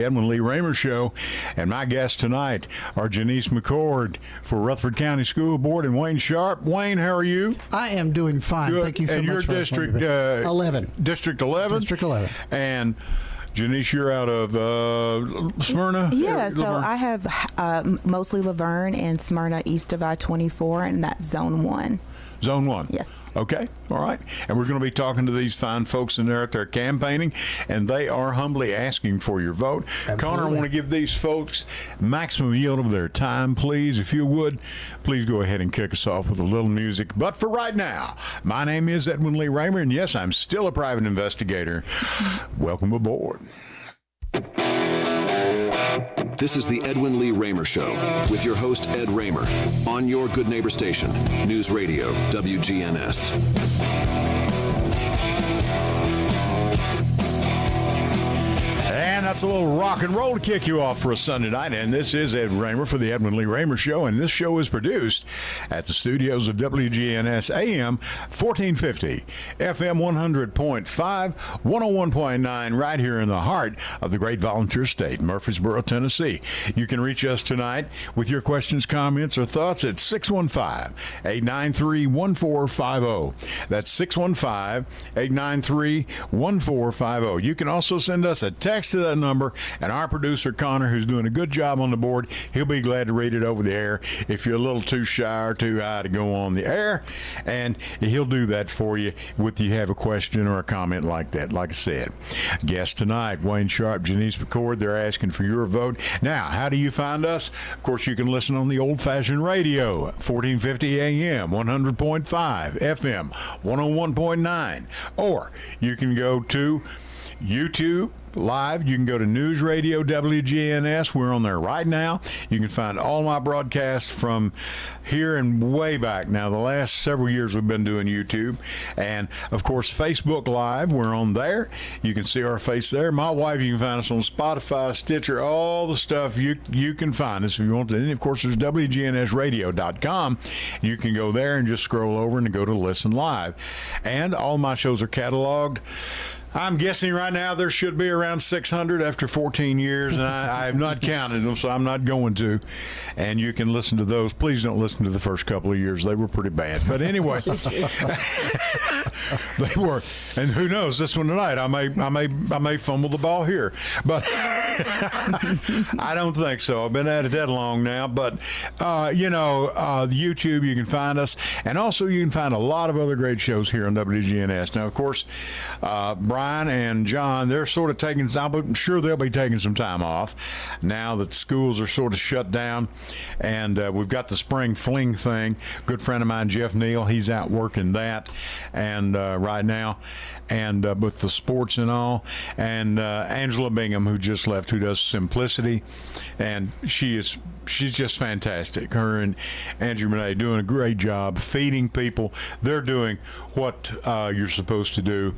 Edwin Lee Raymer Show, and my guests tonight are Janice McCord for Rutherford County School Board and Wayne Sharp. Wayne, how are you? I am doing fine. Good. Thank you so and much. Your for district 11. District 11? District 11. And Janice, you're out of Smyrna? Yeah, so I have mostly Laverne and Smyrna east of I-24, and that's Zone 1. Zone 1? Yes. Okay, all right. And we're going to be talking to these fine folks in there at their campaigning, and they are humbly asking for your vote. Absolutely. Connor, I want to give these folks maximum yield of their time, please. If you would, please go ahead and kick us off with a little music. But for right now, my name is Edwin Lee Raymer, and yes, I'm still a private investigator. Welcome aboard. This is the Edwin Lee Raymer Show with your host, Ed Raymer, on your Good Neighbor station, News Radio, WGNS. And that's a little rock and roll to kick you off for a Sunday night. And this is Ed Raymer for the Edwin Lee Raymer Show. And this show is produced at the studios of WGNS AM 1450, FM 100.5, 101.9, right here in the heart of the great volunteer state, Murfreesboro, Tennessee. You can reach us tonight with your questions, comments, or thoughts at 615-893-1450. That's 615-893-1450. You can also send us a text to that number, and our producer Connor, who's doing a good job on the board, he'll be glad to read it over the air if you're a little too shy or too high to go on the air, and he'll do that for you if you have a question or a comment like that. Like I said, guests tonight, Wayne Sharp, Janice McCord, they're asking for your vote. Now, how do you find us? Of course, you can listen on the old-fashioned radio, 1450 AM, 100.5 FM, 101.9, or you can go to YouTube Live. You can go to News Radio WGNS. We're on there right now. You can find all my broadcasts from here and way back. Now, the last several years we've been doing YouTube. And, of course, Facebook Live. We're on there. You can see our face there. My wife, you can find us on Spotify, Stitcher, all the stuff. You can find us if you want to. And, of course, there's wgnsradio.com. You can go there and just scroll over and go to Listen Live. And all my shows are cataloged. I'm guessing right now there should be around 600 after 14 years, and I have not counted them, so I'm not going to. And you can listen to those. Please don't listen to the first couple of years. They were pretty bad. But anyway, they were. And who knows, this one tonight, I may fumble the ball here. But I don't think so. I've been at it that long now. But, YouTube, you can find us. And also you can find a lot of other great shows here on WGNS. Now, of course, Brian and John, they're sort of taking, I'm sure they'll be taking some time off now that schools are sort of shut down, and we've got the spring fling thing. Good friend of mine, Jeff Neal, he's out working that, and right now, and with the sports and all, and Angela Bingham, who just left, who does Simplicity, and she's just fantastic. Her and Andrew Monet doing a great job feeding people. They're doing what you're supposed to do,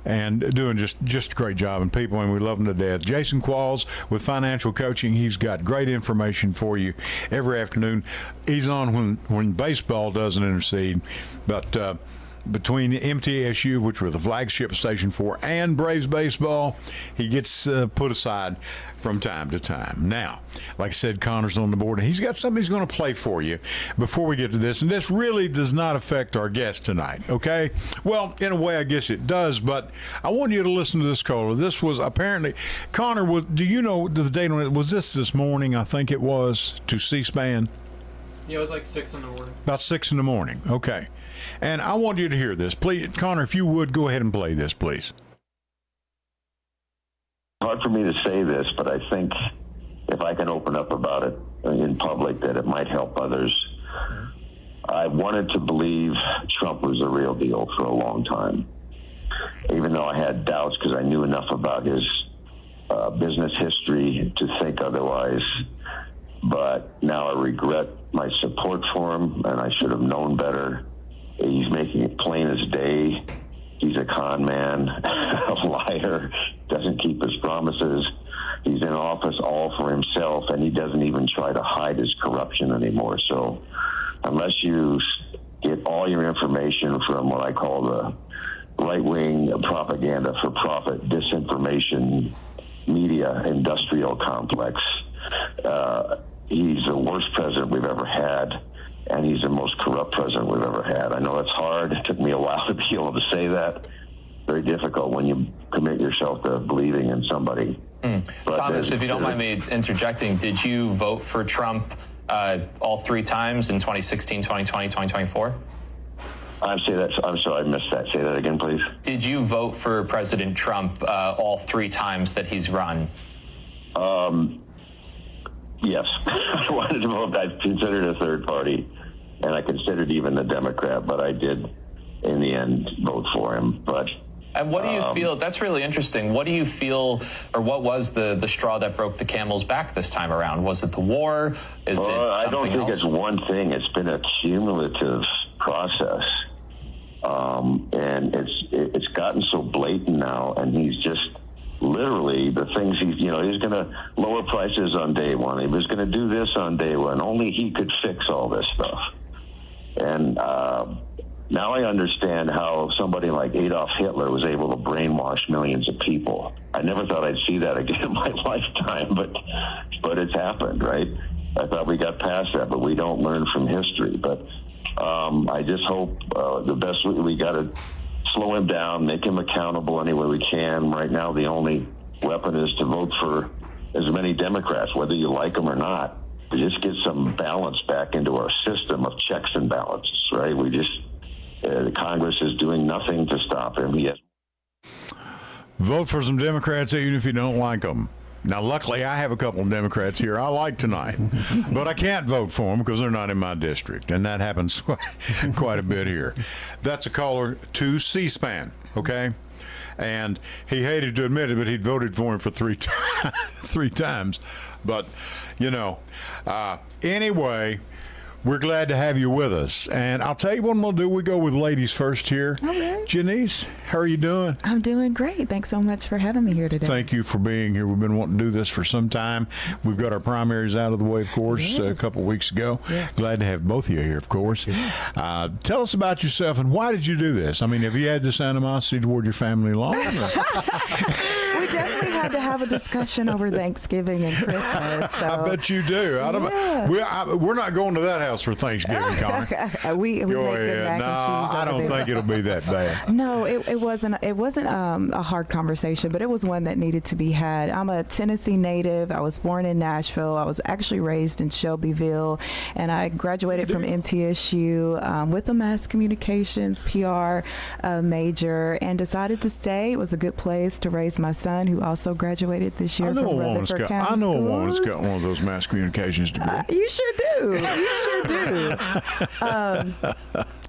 and doing just a great job. And people, and we love them to death. Jason Qualls with Financial Coaching. He's got great information for you every afternoon. He's on when baseball doesn't intercede, but between MTSU, which we're the flagship station for, and Braves baseball, he gets put aside from time to time. Now, like I said, Connor's on the board, and he's got something he's going to play for you before we get to this. And this really does not affect our guest tonight, okay? Well, in a way, I guess it does, but I want you to listen to this caller. This was apparently, Connor, do you know the date on it? Was this morning, I think it was, to C-SPAN? Yeah, it was like 6 in the morning. About 6 in the morning, okay. And I want you to hear this. Please, Connor, if you would, go ahead and play this, please. Hard for me to say this, but I think if I can open up about it in public, that it might help others. I wanted to believe Trump was the real deal for a long time, even though I had doubts because I knew enough about his business history to think otherwise. But now I regret my support for him, and I should have known better. He's making it plain as day. He's a con man, a liar, doesn't keep his promises. He's in office all for himself, and he doesn't even try to hide his corruption anymore. So unless you get all your information from what I call the right-wing propaganda for profit, disinformation media industrial complex. He's the worst president we've ever had, and he's the most corrupt president we've ever had. I know it's hard. It took me a while to be able to say that. Very difficult when you commit yourself to believing in somebody. But Thomas, if you don't mind me interjecting, did you vote for Trump all 3 times in 2016, 2020, 2024? I'm sorry, I missed that. Say that again, please. Did you vote for President Trump all 3 times that he's run? Yes. I wanted to vote. I considered a third party, and I considered even the Democrat, but I did, in the end, vote for him. But and what do you feel? That's really interesting. What do you feel, or what was the straw that broke the camel's back this time around? Was it the war? Is it something I don't think else? it's one thing. It's been a cumulative process, and it's gotten so blatant now. And he's just literally the things he's going to lower prices on day one. He was going to do this on day one. Only he could fix all this stuff. And now I understand how somebody like Adolf Hitler was able to brainwash millions of people. I never thought I'd see that again in my lifetime, but it's happened, right? I thought we got past that, but we don't learn from history. But I just hope the best we got to slow him down, make him accountable any way we can. Right now, the only weapon is to vote for as many Democrats, whether you like them or not, to just get some balance back into our system of checks and balances, right? The Congress is doing nothing to stop him. Yes. Vote for some Democrats even if you don't like them. Now, luckily, I have a couple of Democrats here I like tonight, but I can't vote for them because they're not in my district, and that happens quite a bit here. That's a caller to C-SPAN, okay? And he hated to admit it, but he'd voted for him for 3 times. But, anyway, we're glad to have you with us. And I'll tell you what I'm going to do. We go with ladies first here. Okay. Janice, how are you doing? I'm doing great. Thanks so much for having me here today. Thank you for being here. We've been wanting to do this for some time. We've got our primaries out of the way, of course, a couple of weeks ago. Yes. Glad to have both of you here, of course. Tell us about yourself and why did you do this? I mean, have you had this animosity toward your family long? We definitely had to have a discussion over Thanksgiving and Christmas. So. I bet you do. We're not going to that house for Thanksgiving, Connor. we make good mac and cheese. I don't think it'll be that bad. No, it wasn't a hard conversation, but it was one that needed to be had. I'm a Tennessee native. I was born in Nashville. I was actually raised in Shelbyville, and I graduated from MTSU with a mass communications PR major, and decided to stay. It was a good place to raise my son, who also graduated this year from Rutherford County. I know a woman that's got one of those mass communications degrees. You sure do. You sure do.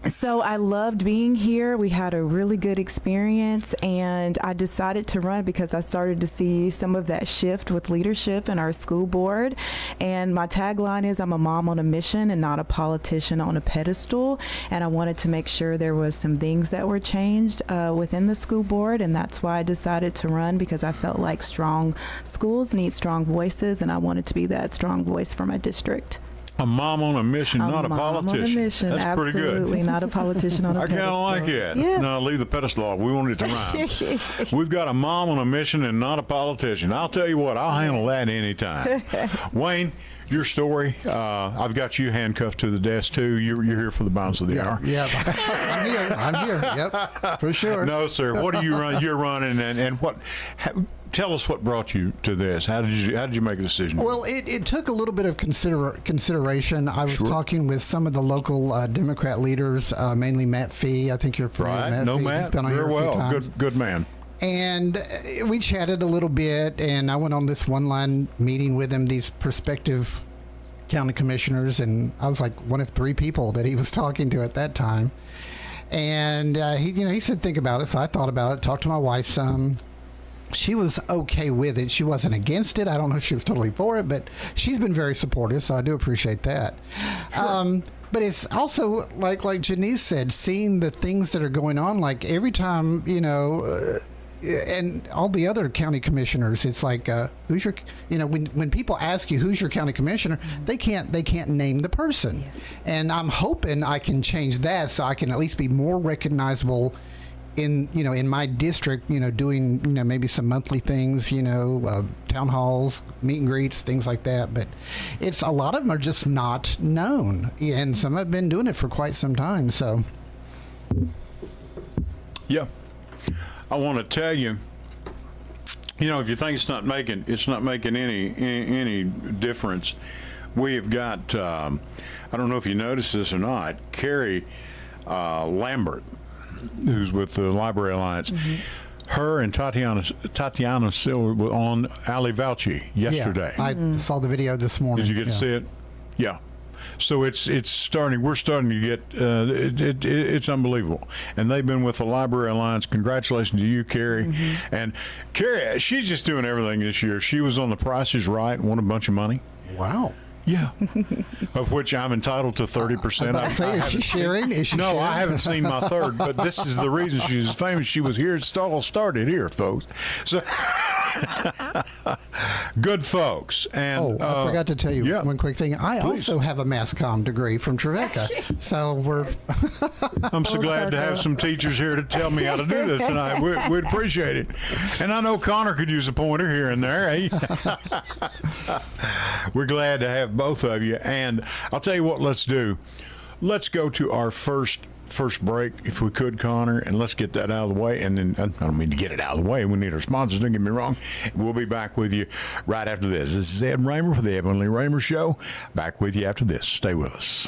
So I loved being here. We had a really good experience, and I decided to run because I started to see some of that shift with leadership in our school board. And my tagline is, I'm a mom on a mission and not a politician on a pedestal. And I wanted to make sure there was some things that were changed within the school board, and that's why I decided to run, because I felt like strong schools need strong voices, and I wanted to be that strong voice for my district. A mom on a mission, not a politician. On a mission. That's Absolutely, pretty good. Absolutely, not a politician on a pedestal. I kind of like it. Yeah. No, leave the pedestal off. We want it to rhyme. We've got a mom on a mission and not a politician. I'll tell you what, I'll handle that anytime. Wayne, your story. I've got you handcuffed to the desk too. You're here for the balance of the hour. Yeah, I'm here. Yep, for sure. No, sir. What do you run? You're running, and what? Tell us what brought you to this. How did you make a decision? Well, it took a little bit of consideration. I was talking with some of the local Democrat leaders, mainly Matt Fee. I think you're familiar with Matt Fee. Matt. He's been on Very here a few well. times. Good man. And we chatted a little bit, and I went on this one-line meeting with him, these prospective county commissioners, and I was like one of 3 people that he was talking to at that time. And he said, think about it. So I thought about it, talked to my wife some. She was okay with it. She wasn't against it. I don't know if she was totally for it, but she's been very supportive, so I do appreciate that. Sure. But it's also, like Janice said, seeing the things that are going on, like every time, and all the other county commissioners, it's like, who's your, when people ask you who's your county commissioner, they can't name the person. Yes. And I'm hoping I can change that so I can at least be more recognizable in my district, doing, maybe some monthly things, town halls, meet and greets, things like that. But a lot of them are just not known. And some have been doing it for quite some time. So, yeah. I want to tell you, if you think it's not making any difference, we have got, I don't know if you noticed this or not, Carrie Lambert, who's with the Library Alliance. Her and Tatiana Silver were on Ali Valchi yesterday. Yeah, I saw the video this morning. Did you get to see it? Yeah. So it's starting. We're starting to get. It's unbelievable, and they've been with the Library Alliance. Congratulations to you, Carrie. And Carrie, she's just doing everything this year. She was on The Price Is Right and won a bunch of money. Wow. Yeah, of which I'm entitled to 30%. Is she sharing? No, sharing? I haven't seen my third, but this is the reason she's famous. She was here. It all started here, folks. So, good folks. And I forgot to tell you one quick thing. I Please. also have a mass comm degree from Trevecca, so we're. I'm so glad to have some teachers here to tell me how to do this tonight. We'd appreciate it. And I know Connor could use a pointer here and there. Eh? We're glad to have both of you. And I'll tell you what, let's do. Let's go to our first break, if we could, Connor, and let's get that out of the way. And then, I don't mean to get it out of the way. We need our sponsors, don't get me wrong. We'll be back with you right after this. This is Ed Raymer for the Edwin Lee Raymer Show. Back with you after this. Stay with us.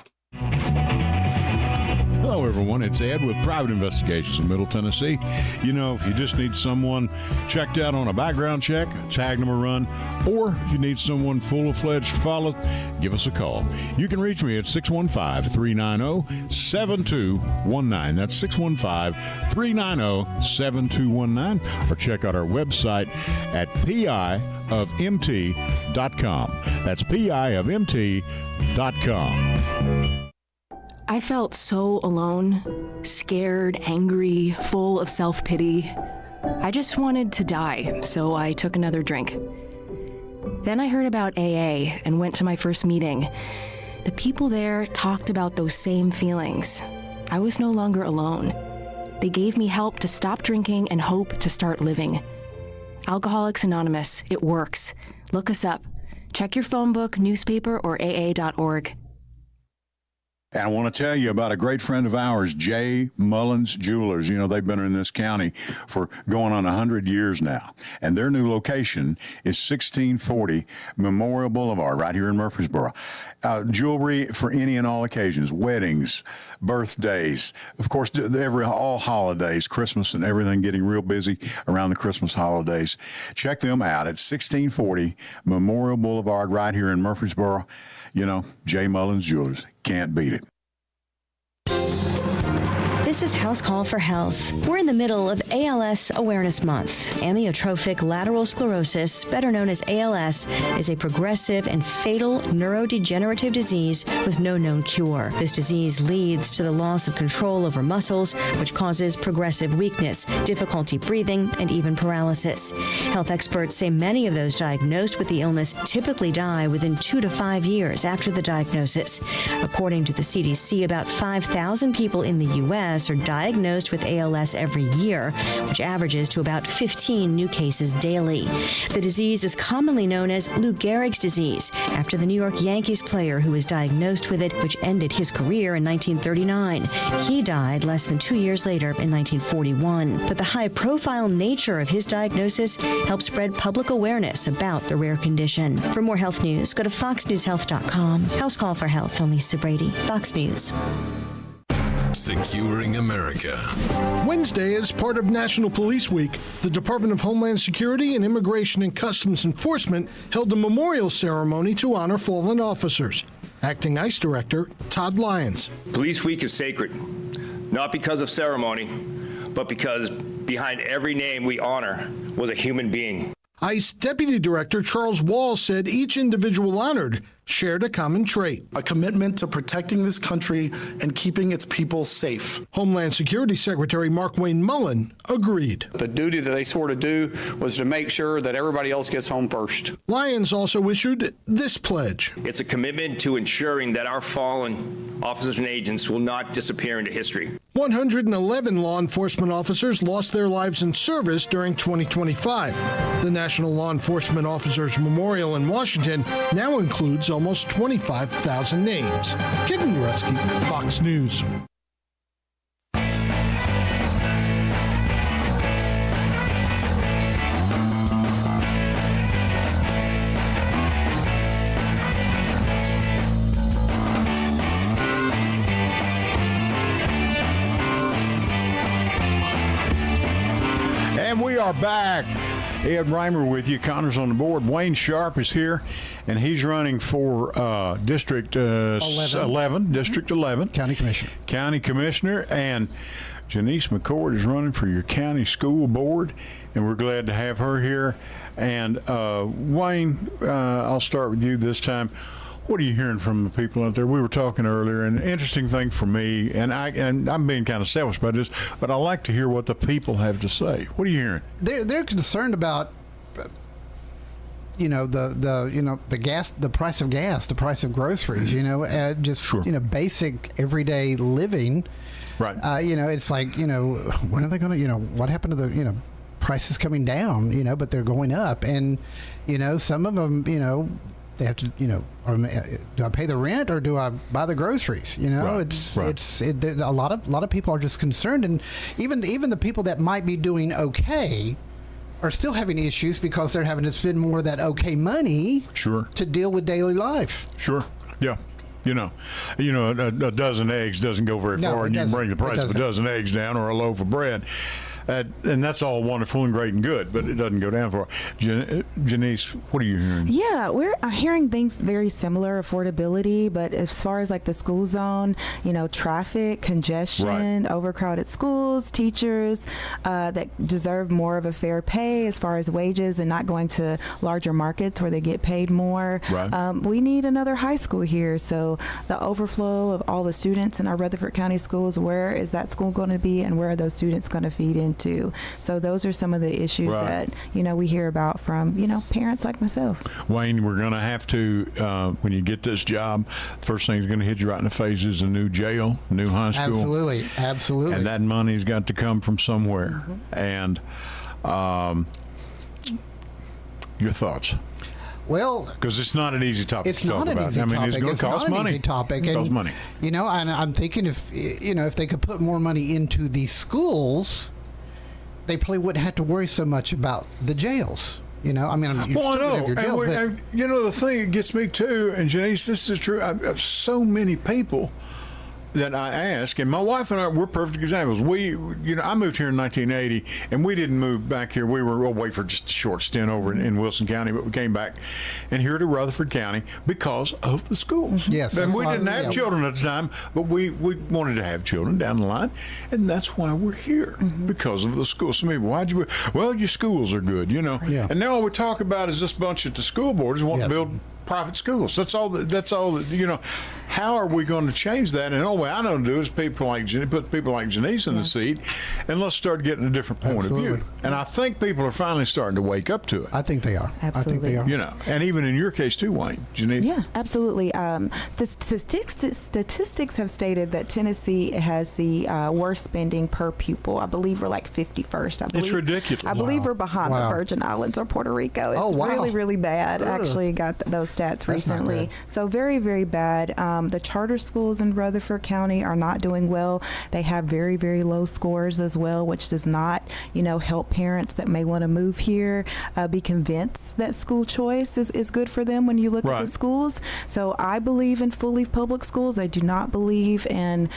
Hello, everyone. It's Ed with Private Investigations in Middle Tennessee. If you just need someone checked out on a background check, tag them a run, or if you need someone full-fledged followed, give us a call. You can reach me at 615-390-7219. That's 615-390-7219. Or check out our website at piofmt.com. That's piofmt.com. I felt so alone, scared, angry, full of self-pity. I just wanted to die, so I took another drink. Then I heard about AA and went to my first meeting. The people there talked about those same feelings. I was no longer alone. They gave me help to stop drinking and hope to start living. Alcoholics Anonymous, it works. Look us up. Check your phone book, newspaper, or aa.org. And I want to tell you about a great friend of ours, J. Mullins Jewelers. They've been in this county for going on 100 years now. And their new location is 1640 Memorial Boulevard, right here in Murfreesboro. Jewelry for any and all occasions, weddings, birthdays, of course, all holidays, Christmas and everything, getting real busy around the Christmas holidays. Check them out at 1640 Memorial Boulevard, right here in Murfreesboro. J. Mullins Jewelers. Can't beat it. This is House Call for Health. We're in the middle of ALS Awareness Month. Amyotrophic lateral sclerosis, better known as ALS, is a progressive and fatal neurodegenerative disease with no known cure. This disease leads to the loss of control over muscles, which causes progressive weakness, difficulty breathing, and even paralysis. Health experts say many of those diagnosed with the illness typically die within 2 to 5 years after the diagnosis. According to the CDC, about 5,000 people in the U.S. are diagnosed with ALS every year, which averages to about 15 new cases daily. The disease is commonly known as Lou Gehrig's disease, after the New York Yankees player who was diagnosed with it, which ended his career in 1939. He died less than 2 years later in 1941. But the high-profile nature of his diagnosis helped spread public awareness about the rare condition. For more health news, go to foxnewshealth.com. House Call for Health, I'm Lisa Brady, Fox News. Securing America. Wednesday, as part of National Police Week, the Department of Homeland Security and Immigration and Customs Enforcement held a memorial ceremony to honor fallen officers. Acting ICE Director Todd Lyons. Police Week is sacred, not because of ceremony, but because behind every name we honor was a human being. ICE Deputy Director Charles Wall said each individual honored shared a common trait: a commitment to protecting this country and keeping its people safe. Homeland Security Secretary Mark Wayne Mullen agreed. The duty that they swore to do was to make sure that everybody else gets home first. Lyons also issued this pledge. It's a commitment to ensuring that our fallen officers and agents will not disappear into history. 111 law enforcement officers lost their lives in service during 2025. The National Law Enforcement Officers Memorial in Washington now includes almost 25,000 names. Kevin Goretzky, Fox News. And we are back. Ed Raymer with you. Connor's on the board. Wayne Sharp is here, and he's running for District 11. District 11. County Commissioner. County Commissioner. And Janice McCord is running for your county school board, and we're glad to have her here. And Wayne, I'll start with you this time. What are you hearing from the people out there? We were talking earlier, and an interesting thing for me, and I'm being kind of selfish about this, but I like to hear what the people have to say. What are you hearing? They're concerned about, the gas, the price of gas, the price of groceries. Basic everyday living. Right. It's like when are they going to? What happened to the prices coming down? But they're going up, and some of them they have to, do I pay the rent or do I buy the groceries? A lot of people are just concerned, and even the people that might be doing okay are still having issues because they're having to spend more of that okay money to deal with daily life. Sure. Yeah. A dozen eggs doesn't go very far, and you can bring the price of a dozen eggs down, or a loaf of bread. And that's all wonderful and great and good, but it doesn't go down far. Janice, what are you hearing? Yeah, we're hearing things very similar, affordability, but as far as like the school zone, traffic, congestion, overcrowded schools, teachers that deserve more of a fair pay as far as wages and not going to larger markets where they get paid more. Right. We need another high school here. So the overflow of all the students in our Rutherford County schools, where is that school going to be, and where are those students going to feed into? So those are some of the issues that we hear about from parents like myself. Wayne, we're going to have to when you get this job, the first thing that's going to hit you right in the face is a new jail, new high school. Absolutely. And that money's got to come from somewhere. And your thoughts? Well, because it's not an easy topic to talk about. It's going to cost money. Easy topic. It costs money. And I'm thinking if they could put more money into the schools, they probably wouldn't have to worry so much about the jails. I know. And the thing that gets me too, and Janice, this is true. I've so many people that I ask, and my wife and I, we're perfect examples. I moved here in 1980, and we didn't move back here. We were away for just a short stint over in Wilson County, but we came back and here to Rutherford County because of the schools. Yes. And we didn't have children at the time, but we wanted to have children down the line, and that's why we're here, because of the schools. Some people, why'd you? Well, your schools are good, Yeah. And now all we talk about is this bunch of the school boards want to build private schools. That's all. How are we going to change that? And the only way I know to do is put people like Janice in the seat, and let's start getting a different point of view. And I think people are finally starting to wake up to it. I think they are. Absolutely. I think they are. And even in your case too, Wayne, Janice. Yeah, absolutely. Statistics have stated that Tennessee has the worst spending per pupil. I believe we're like 51st. I believe it's ridiculous. I believe we're behind the Virgin Islands or Puerto Rico. It's really, really bad. I actually got those stats recently. So very, very bad. The charter schools in Rutherford County are not doing well. They have very, very low scores as well, which does not, help parents that may want to move here be convinced that school choice is good for them when you look at the schools. So I believe in fully public schools. I do not believe in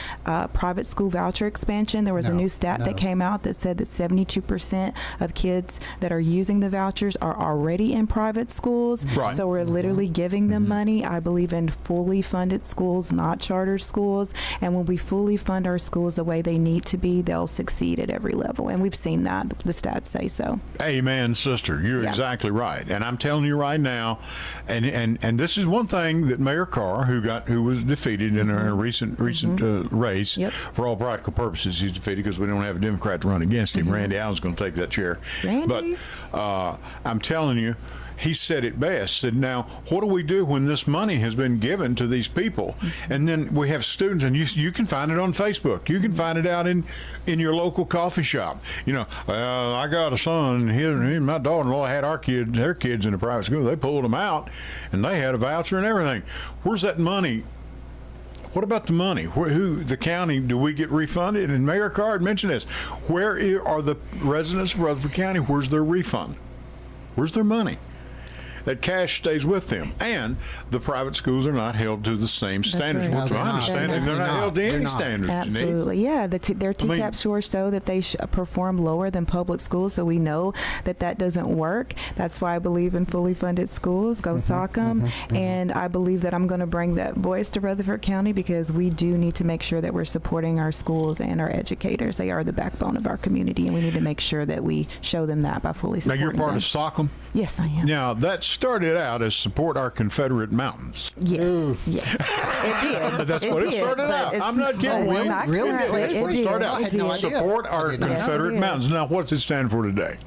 private school voucher expansion. There was a new stat that came out that said that 72% of kids that are using the vouchers are already in private schools. Right. So we're literally giving them money. I believe in fully funded schools, not charter schools. And when we fully fund our schools the way they need to be, they'll succeed at every level. And we've seen that. The stats say so. Amen, sister. You're exactly right. And I'm telling you right now, and this is one thing that Mayor Carr, who was defeated in a recent race, for all practical purposes, he's defeated because we don't have a Democrat to run against him. Randy Allen's going to take that chair. Randy. But I'm telling you, he said it best. Said, now, what do we do when this money has been given to these people? And then we have students, and you can find it on Facebook. You can find it out in your local coffee shop. You know, I got a son, and my daughter-in-law had their kids in a private school. They pulled them out, and they had a voucher and everything. Where's that money? What about the money? The county, do we get refunded? And Mayor Carr mentioned this. Where are the residents of Rutherford County? Where's their refund? Where's their money? That cash stays with them, and the private schools are not held to the same standards. Right. Which I understand they're not held to any standards. Absolutely, yeah. Their TCAP scores show that they perform lower than public schools, so we know that doesn't work. That's why I believe in fully funded schools. Go sock 'em. And I believe that I'm going to bring that voice to Rutherford County because we do need to make sure that we're supporting our schools and our educators. They are the backbone of our community, and we need to make sure that we show them that by fully supporting them. Now, you're part of SOCM? Yes, I am. Now, that's started out as Support Our Confederate Mountains. Yes, yes. It did. That's what it started out. I'm not kidding. Really? That's what it started out. It did. Support Our Confederate Mountains. Now, what's it stand for today?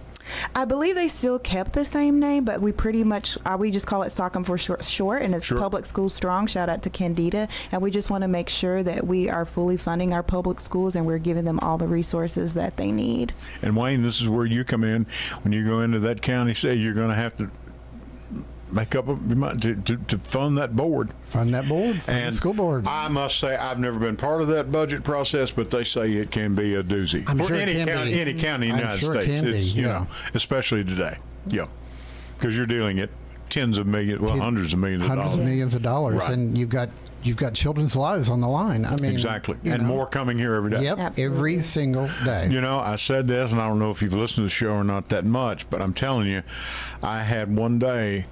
I believe they still kept the same name, but we pretty much, we just call it SOCM for short, and it's Public Schools Strong. Shout out to Candida. And we just want to make sure that we are fully funding our public schools and we're giving them all the resources that they need. And Wayne, this is where you come in. When you go into that county, say you're going to have to make up to fund that board. Fund the school board. I must say, I've never been part of that budget process, but they say it can be a doozy I'm for sure any county in the United States. You know, especially today. Yeah, because you're dealing at tens of millions, hundreds of millions of dollars. Hundreds of millions of dollars, right. And you've got children's lives on the line. I mean, exactly, and more coming here every day. Yep, absolutely. Every single day. You know, I said this, and I don't know if you've listened to the show or not that much, but I'm telling you, I had one day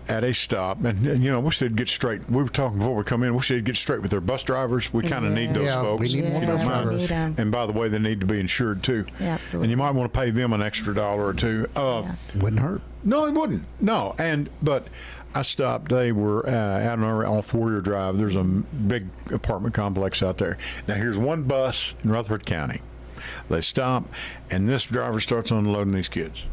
at a stop, and you know, wish they'd get straight. We were talking before we come in. Wish they'd get straight with their bus drivers. We kind of need those folks. We need more bus drivers. And by the way, they need to be insured too. Yeah, absolutely. And you might want to pay them an extra $1 or $2. Wouldn't hurt. No, it wouldn't. No, but I stopped. They were out on our four-year drive. There's a big apartment complex out there. Now here's one bus in Rutherford County. They stop, and this driver starts unloading these kids.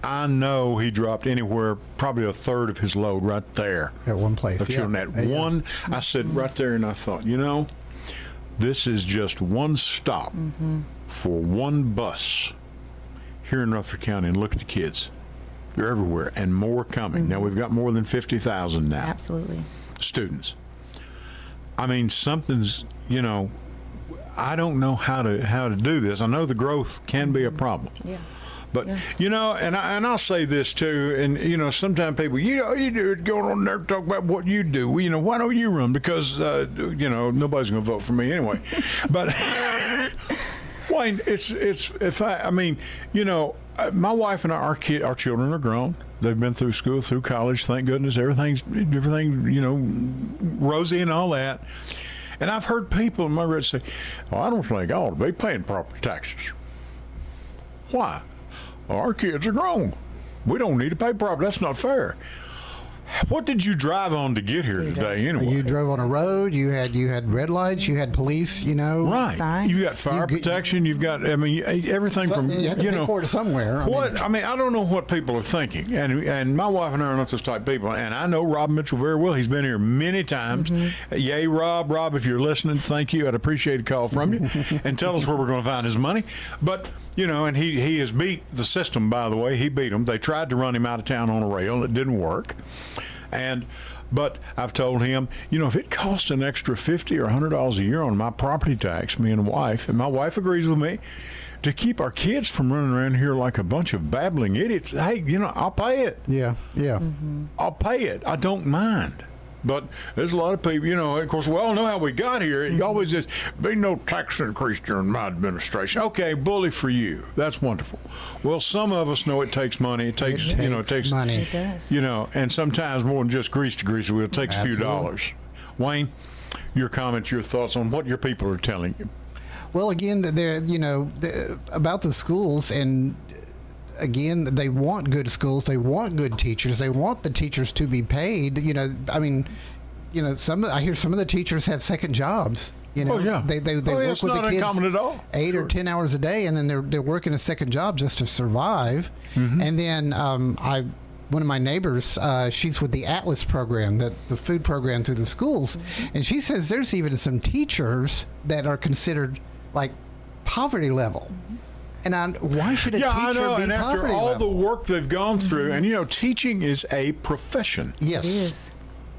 I know he dropped anywhere, probably a third of his load right there. At one place. Of children. At one, I said right there, and I thought, you know, this is just one stop for one bus here in Rutherford County, and look at the kids. They're everywhere, and more coming. Now, we've got more than 50,000 now. Absolutely. Students. I mean, something's, you know, I don't know how to do this. I know the growth can be a problem. Yeah. But, you know, and I'll say this, too, and, you know, sometimes people, you do it, going on there and talk about what you do. Well, you know, why don't you run? Because, you know, nobody's going to vote for me anyway. But, Wayne, I mean, you know, my wife and our children are grown. They've been through school, through college, thank goodness. Everything's, you know, rosy and all that. And I've heard people in my red say, I don't think I ought to be paying property taxes. Why? Our kids are grown. We don't need to pay property. That's not fair. What did you drive on to get here today anyway? You drove on a road. You had red lights. You had police. You know, right? You got fire protection. You've got, I mean, everything from you had to pay for it somewhere. I mean, I don't know what people are thinking. And my wife and I are not those type of people. And I know Rob Mitchell very well. He's been here many times. Yay, Rob! Rob, if you're listening, thank you. I'd appreciate a call from you, and tell us where we're going to find his money. But you know, and he has beat the system. By the way, he beat them. They tried to run him out of town on a rail. It didn't work. But I've told him, you know, if it costs an extra $50 or $100 a year on my property tax, me and my wife agrees with me, to keep our kids from running around here like a bunch of babbling idiots, hey, you know, I'll pay it. Yeah. I'll pay it. I don't mind. But there's a lot of people, of course, we all know how we got here. You always just, be no tax increase during my administration. Okay, bully for you. That's wonderful. Well, some of us know it takes money. It takes money. It does. And sometimes more than just grease to grease the wheel. It takes a few dollars. Wayne, your comments, your thoughts on what your people are telling you. Well, again, about the schools, and again, they want good schools, they want good teachers, they want the teachers to be paid. I hear some of the teachers have second jobs. They work with the kids 8 or 10 hours a day, and then they're working a second job just to survive. Mm-hmm. And then one of my neighbors, she's with the Atlas program, the food program through the schools, and she says there's even some teachers that are considered like poverty level. And why should a teacher I know. be and after poverty all level? the work they've gone through, and teaching is a profession. Yes, it is.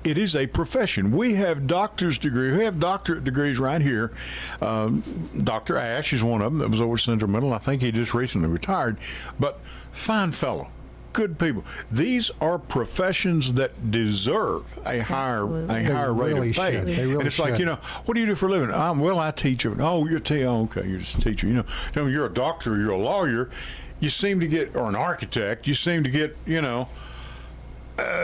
It is a profession. We have doctorate degrees right here. Dr. Ash is one of them that was over at Central Middle. I think he just recently retired. But fine fellow, good people. These are professions that deserve a higher rate of pay. And it's like, what do you do for a living? I teach. Oh, you're okay, you're just a teacher. You're a doctor, you're a lawyer. You seem to get, or an architect. You seem to get,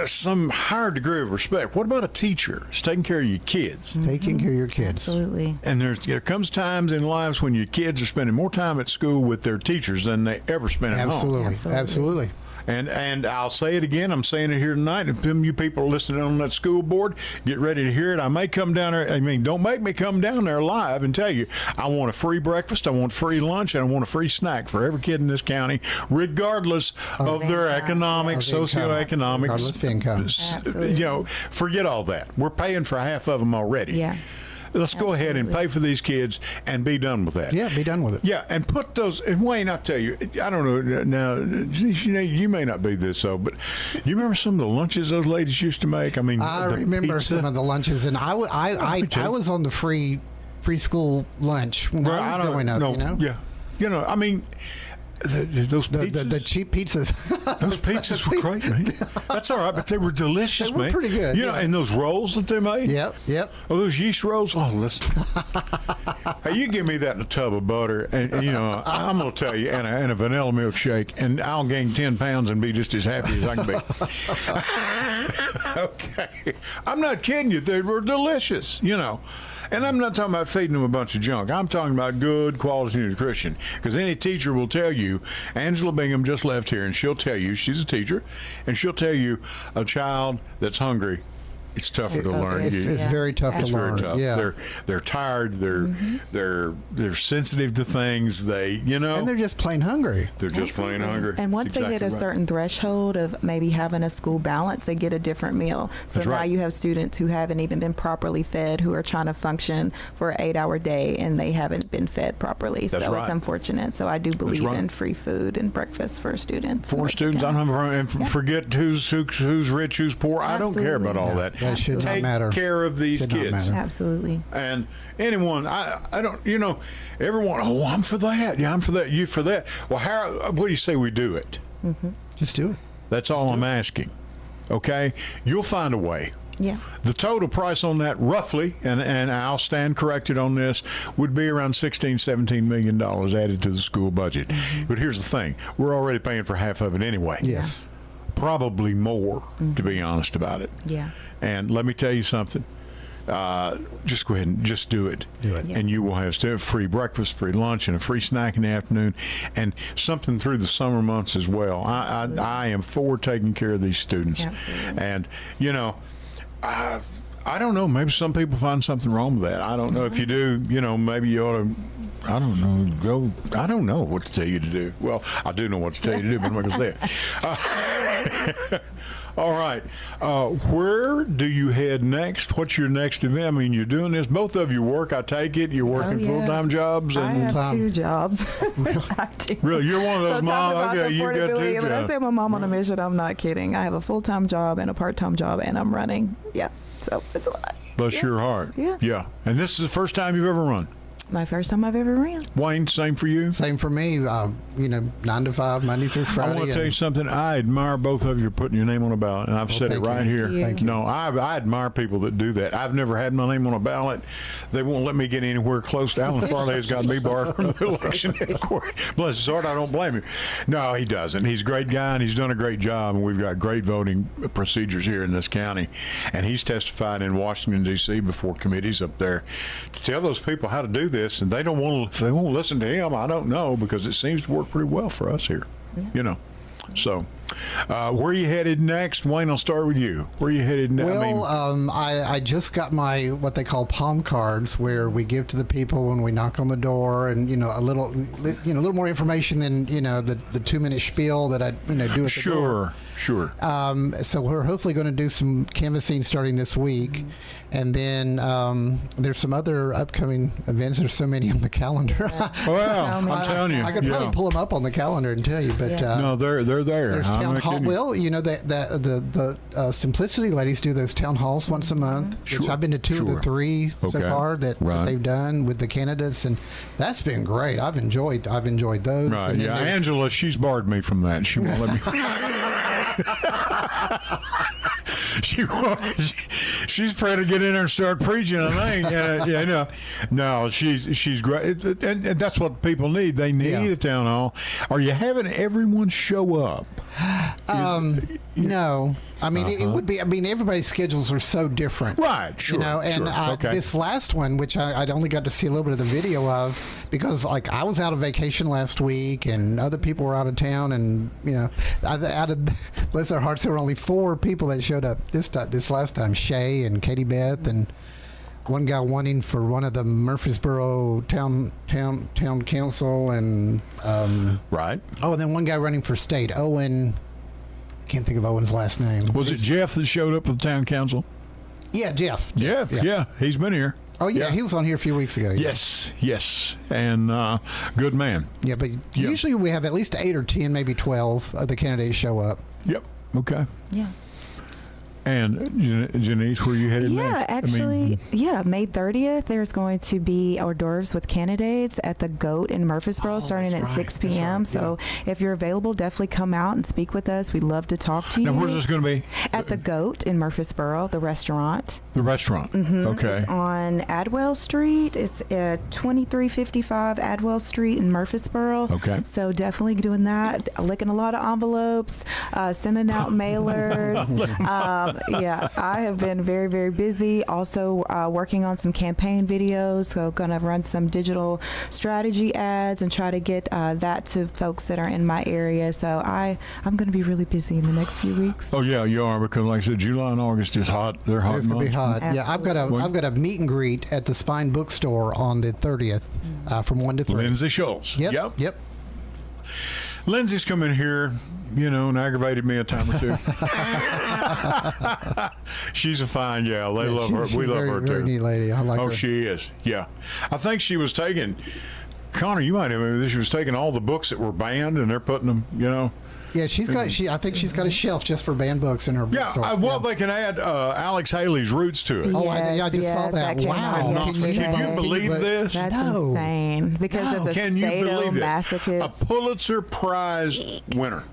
some higher degree of respect. What about a teacher? It's taking care of your kids. Mm-hmm. Taking care of your kids. Absolutely. And there comes times in lives when your kids are spending more time at school with their teachers than they ever spend at home. Absolutely. And I'll say it again. I'm saying it here tonight. If you people are listening on that school board, get ready to hear it. I may come down there. Don't make me come down there live and tell you I want a free breakfast, I want free lunch, and I want a free snack for every kid in this county, regardless of their economic, socioeconomic. Income. Forget all that. We're paying for half of them already. Yeah. Let's go ahead and pay for these kids and be done with that. Yeah, be done with it. Yeah, and put those. And Wayne, I'll tell you, I don't know. Now, you may not be this old, but you remember some of the lunches those ladies used to make? I remember pizza. Some of the lunches, and I was on the free school lunch when I was growing up. Yeah, those pizzas. The cheap pizzas. Those pizzas were great, man. That's all right, but they were delicious, man. They were pretty good. And those rolls that they made. Yep. Oh, those yeast rolls. Oh, listen. Hey, you give me that in a tub of butter, and I'm going to tell you, and a vanilla milkshake, and I'll gain 10 pounds and be just as happy as I can be. Okay. I'm not kidding you. They were delicious, And I'm not talking about feeding them a bunch of junk. I'm talking about good quality nutrition. Because any teacher will tell you, Angela Bingham just left here, and she'll tell you, she's a teacher, and she'll tell you a child that's hungry, it's tougher to learn. It's very tough to learn. It's very tough. Yeah. They're tired. They're sensitive to things. And they're just plain hungry. They're just plain hungry. And once they hit a certain threshold of maybe having a school balance, they get a different meal. So now you have students who haven't even been properly fed, who are trying to function for an 8-hour day, and they haven't been fed properly. So it's unfortunate. So I do believe in free food and breakfast for students. For students, I don't have and forget who's rich, who's poor. I don't care about all that. That should Take not matter. care of these kids. Absolutely. And anyone, I don't, everyone, I'm for that. Yeah, I'm for that. You for that. Well, what do you say we do it? Mm-hmm. Just do it. That's all I'm asking. Okay? You'll find a way. Yeah. The total price on that, roughly, and I'll stand corrected on this, would be around $16-17 million added to the school budget. Mm-hmm. But here's the thing. We're already paying for half of it anyway. Yes. Probably more, to be honest about it. Yeah. And let me tell you something. Just go ahead and just do it. Yeah. And you will have free breakfast, free lunch, and a free snack in the afternoon, and something through the summer months as well. I am for taking care of these students. Absolutely. And, I don't know. Maybe some people find something wrong with that. I don't know. If you do, maybe you ought to, I don't know, go. I don't know what to tell you to do. Well, I do know what to tell you to do, but I'm not going to say it. All right. Where do you head next? What's your next event? You're doing this. Both of you work, I take it. You're working full-time jobs? I have 2 jobs. Really? You're one of those moms? Okay, you got 2 jobs. When I say my mom on a mission, I'm not kidding. I have a full-time job and a part-time job, and I'm running. Yeah. So it's a lot. Bless your heart. Yeah. And this is the first time you've ever run? my first time I've ever ran. Wayne, same for you? Same for me. 9 to 5, Monday through Friday. I want to tell you something. I admire both of you putting your name on a ballot, and I've said it right here. Thank you. No, I admire people that do that. I've never had my name on a ballot. They won't let me get anywhere close to Alan Farley has got me barred from the election headquarters. Bless his heart, I don't blame him. No, he doesn't. He's a great guy, and he's done a great job, and we've got great voting procedures here in this county. And he's testified in Washington, D.C. before committees up there to tell those people how to do this, and they won't listen to him. I don't know, because it seems to work pretty well for us here. Yeah. So where are you headed next? Wayne, I'll start with you. Where are you headed next? Well, I just got my what they call palm cards, where we give to the people when we knock on the door, and a little more information than the 2-minute spiel that I do at the door. Sure. So we're hopefully going to do some canvassing starting this week, and then there's some other upcoming events. There's so many on the calendar. Well, I'm telling you, I could probably pull them up on the calendar and tell you, but no, they're there. There's town hall. Well, the Simplicity ladies do those town halls once a month, which I've been to 2 of the 3 so far that they've done with the candidates, and that's been great. I've enjoyed those. Right. Yeah. Angela, she's barred me from that. She won't let me. She's afraid to get in there and start preaching. I think. No, she's great, and that's what people need. They need a town hall. Are you having everyone show up? No. I mean, it would be. I mean, everybody's schedules are so different, right? Sure. This last one, which I'd only got to see a little bit of the video of, because I was out of vacation last week, and other people were out of town, and out of bless their hearts, there were only 4 people that showed up this last time: Shay and Katie Beth, and one guy wanting for one of the Murfreesboro town council, and right. Oh, and then one guy running for state, Owen. Can't think of Owen's last name. Was it Jeff that showed up with the town council? Yeah, Jeff. Yeah, he's been here. Oh yeah, he was on here a few weeks ago. Yes, and good man. Yeah, but usually we have at least 8 or 10, maybe 12 of the candidates show up. Yep. Okay. Yeah. And Janice, where you headed next? Actually, May 30th, there's going to be hors d'oeuvres with candidates at the Goat in Murfreesboro, starting at 6 p.m. So if you're available, definitely come out and speak with us. We'd love to talk to you. Now, where's this going to be? At the Goat in Murfreesboro, the restaurant. The restaurant. Mm-hmm. Okay. It's on Adwell Street. It's at 2355 Adwell Street in Murfreesboro. Okay. So definitely doing that. Licking a lot of envelopes, sending out mailers. I have been very, very busy. Also working on some campaign videos. So going to run some digital strategy ads and try to get that to folks that are in my area. So I'm going to be really busy in the next few weeks. Oh yeah, you are, because like I said, July and August is hot. They're hot. It's going to be hot. Absolutely. Yeah, I've got a meet and greet at the Spine Bookstore on the 30th from 1 to 3. Lindsay Schultz. Yep. Lindsay's come in here, and aggravated me a time or 2. She's a fine gal. They love her. We love her too. Very neat lady. I like her. Oh, she is. Yeah. I think she was taking, Connor, you might have, she was taking all the books that were banned and they're putting them, Yeah, I think she's got a shelf just for banned books in her bookstore. They can add Alex Haley's Roots to it. I just saw that. Wow. Can you believe this? That's insane. Because of the sadomasochism. A Pulitzer Prize winner.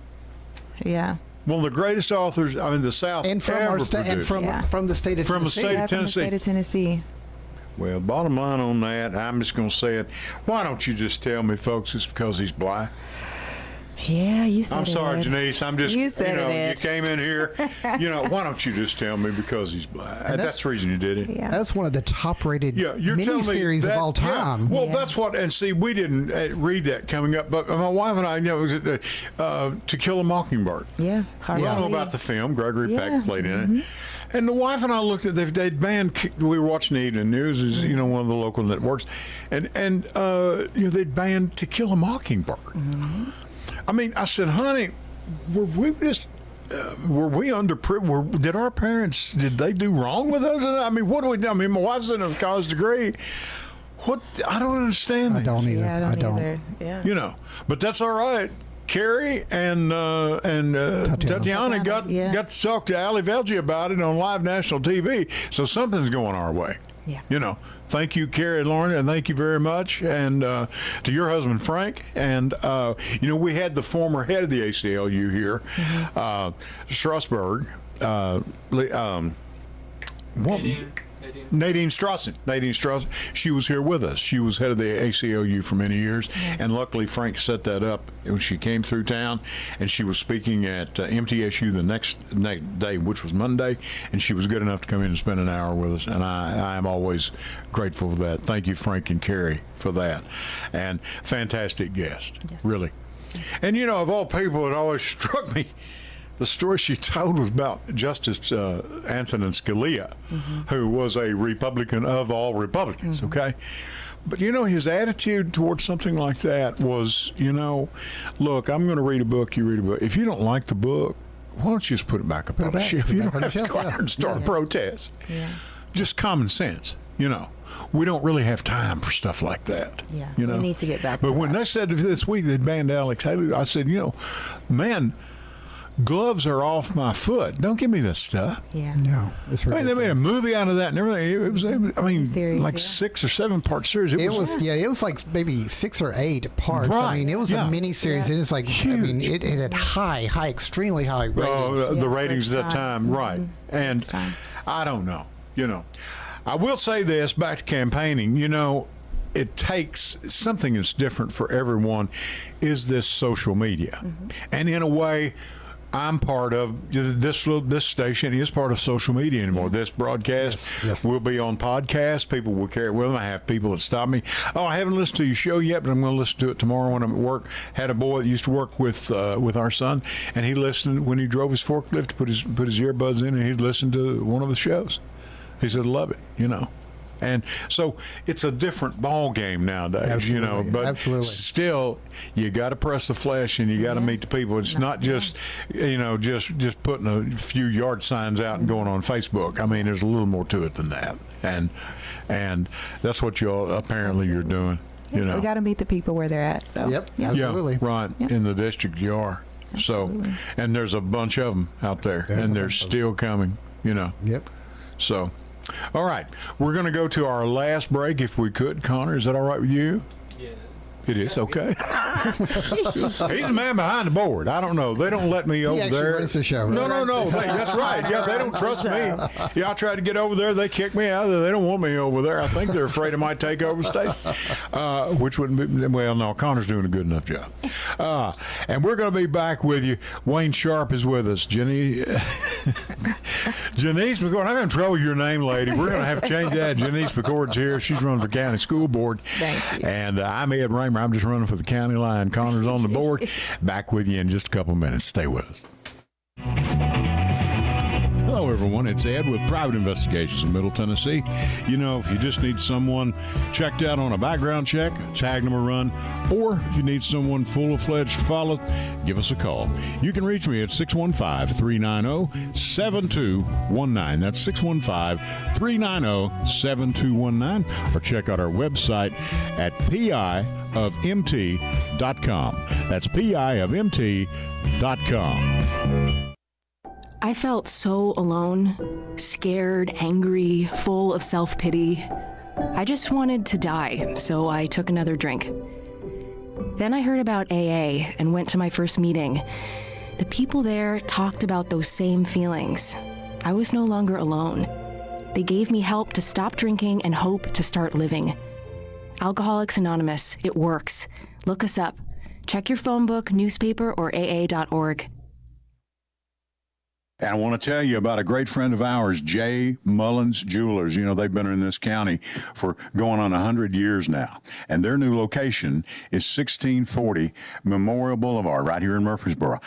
Yeah. One of the greatest authors, the South and from ever our state, and from the state of Tennessee. From the state of Tennessee. From the state of Tennessee. Well, bottom line on that, I'm just going to say it. Why don't you just tell me, folks, it's because he's black? Yeah, you said it. I'm sorry, Janice. I'm just, you came in here. Why don't you just tell me because he's black? That's the reason you did it. Yeah. That's one of the top-rated you're miniseries of all time. Yeah. Well, that's what, and see, we didn't read that coming up, but my wife and I, was To Kill a Mockingbird. Yeah. We all know about the film. Gregory Peck played in it. And the wife and I looked at, they'd banned, we were watching the evening news, one of the local networks, and they'd banned To Kill a Mockingbird. Mm-hmm. I said, honey, were we underprivileged? Did our parents, did they do wrong with us? What do we do? My wife's in a college degree. What? I don't understand. I don't either. Yeah, I don't either. Yeah. But that's all right. Carrie and Tatiana got to talk to Ali Velji about it on live national TV, so something's going our way. Yeah. You know, thank you, Carrie and Lauren, and thank you very much. And to your husband, Frank. And, you know, we had the former head of the ACLU here, Strasburg. Nadine Strawson. She was here with us. She was head of the ACLU for many years, and luckily Frank set that up when she came through town, and she was speaking at MTSU the next day, which was Monday, and she was good enough to come in and spend an hour with us, and I am always grateful for that. Thank you, Frank and Carrie, for that, and fantastic guest, really. And you know, of all people, it always struck me. The story she told was about Justice Antonin Scalia, who was a Republican of all Republicans, okay? But, you know, his attitude towards something like that was, you know, look, I'm going to read a book, you read a book. If you don't like the book, why don't you just put it back up on the shelf? You don't have to go out there and start a protest. Yeah. Just common sense, you know. We don't really have time for stuff like that. Yeah, you know? We need to get back to that. But when they said this week they'd banned Alex Haley, I said, you know, man, gloves are off my foot. Don't give me this stuff. Yeah. No. It's I mean, they made a movie out of that and everything. It was I mean, series, like 6 or 7 part series. It was like maybe 6 or 8 parts. Right. I mean, it was a mini series. It was like, huge. I mean, it had extremely high ratings. The ratings at that time, right. And I don't know, you know. I will say this, back to campaigning, you know, it takes something that's different for everyone is this social media. And in a way, I'm part of this station is part of social media anymore. This broadcast will be on podcast. People will carry it with them. I have people that stop me. Oh, I haven't listened to your show yet, but I'm going to listen to it tomorrow when I'm at work. Had a boy that used to work with our son, and he listened when he drove his forklift to put his earbuds in, and he'd listen to one of the shows. He said, "Love it," you know. And so it's a different ball game nowadays, you know, but still you got to press the flesh and you got to meet the people. It's not just, you know, just putting a few yard signs out and going on Facebook. I mean, there's a little more to it than that. And that's what you're doing, you know. We got to meet the people where they're at. So. Absolutely. Yeah, right. In the district you are. Absolutely. So, and there's a bunch of them out there, and they're still coming, you know. So. All right, we're going to go to our last break if we could. Connor, is that all right with you? Yeah. It is? Okay. He's the man behind the board. I don't know. They don't let me over there. Runs the show, right? No. That's right. Yeah, they don't trust me. Yeah, I tried to get over there. They kick me out. They don't want me over there. I think they're afraid I might take over the station, which wouldn't be, well, no, Connor's doing a good enough job. And we're going to be back with you. Wayne Sharp is with us. Janice McCord. I'm having trouble with your name, lady. We're going to have to change that. Janice McCord's here. She's running for county school board. Thank you. And I'm Ed Raymer. I'm just running for the county line. Connor's on the board. Back with you in just a couple minutes. Stay with us. Hello, everyone. It's Ed with Private Investigations in Middle Tennessee. You know, if you just need someone checked out on a background check, tag them a run, or if you need someone full-fledged follow, give us a call. You can reach me at 615-390-7219. That's 615-390-7219. Or check out our website at piofmt.com. That's piofmt.com. I felt so alone, scared, angry, full of self-pity. I just wanted to die, so I took another drink. Then I heard about AA and went to my first meeting. The people there talked about those same feelings. I was no longer alone. They gave me help to stop drinking and hope to start living. Alcoholics Anonymous, it works. Look us up. Check your phone book, newspaper, or aa.org. And I want to tell you about a great friend of ours, J. Mullins Jewelers. You know, they've been in this county for going on 100 years now. And their new location is 1640 Memorial Boulevard, right here in Murfreesboro.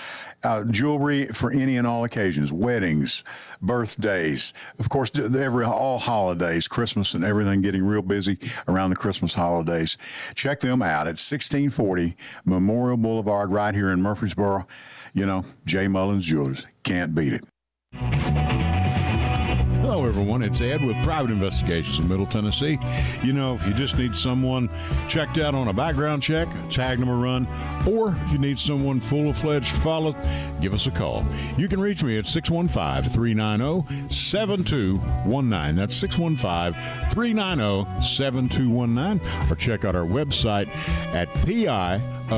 Jewelry for any and all occasions, weddings, birthdays, of course, all holidays, Christmas and everything, getting real busy around the Christmas holidays. Check them out at 1640 Memorial Boulevard, right here in Murfreesboro. You know, J. Mullins Jewelers. Can't beat it. Hello, Hello, everyone. It's Ed with Private Investigations in Middle Tennessee. You know, if you just need someone checked out on a background check, tag them a run, or if you need someone full-fledged to follow, give us a call. You can reach me at 615-390-7219. That's 615-390-7219. Or check out our website at piofmt.com.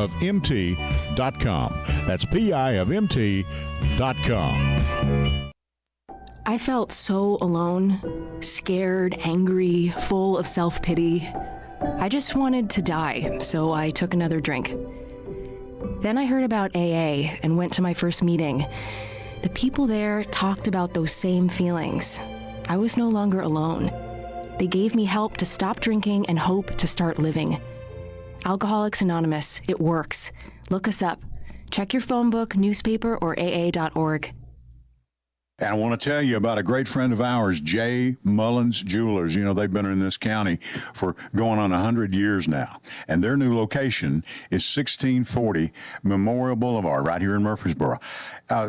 That's piofmt.com. I felt so alone, scared, angry, full of self-pity. I just wanted to die, so I took another drink. Then I heard about AA and went to my first meeting. The people there talked about those same feelings. I was no longer alone. They gave me help to stop drinking and hope to start living. Alcoholics Anonymous, it works. Look us up. Check your phone book, newspaper, or aa.org. And I want to tell you about a great friend of ours, J. Mullins Jewelers. You know, they've been in this county for going on 100 years now. And their new location is 1640 Memorial Boulevard, right here in Murfreesboro.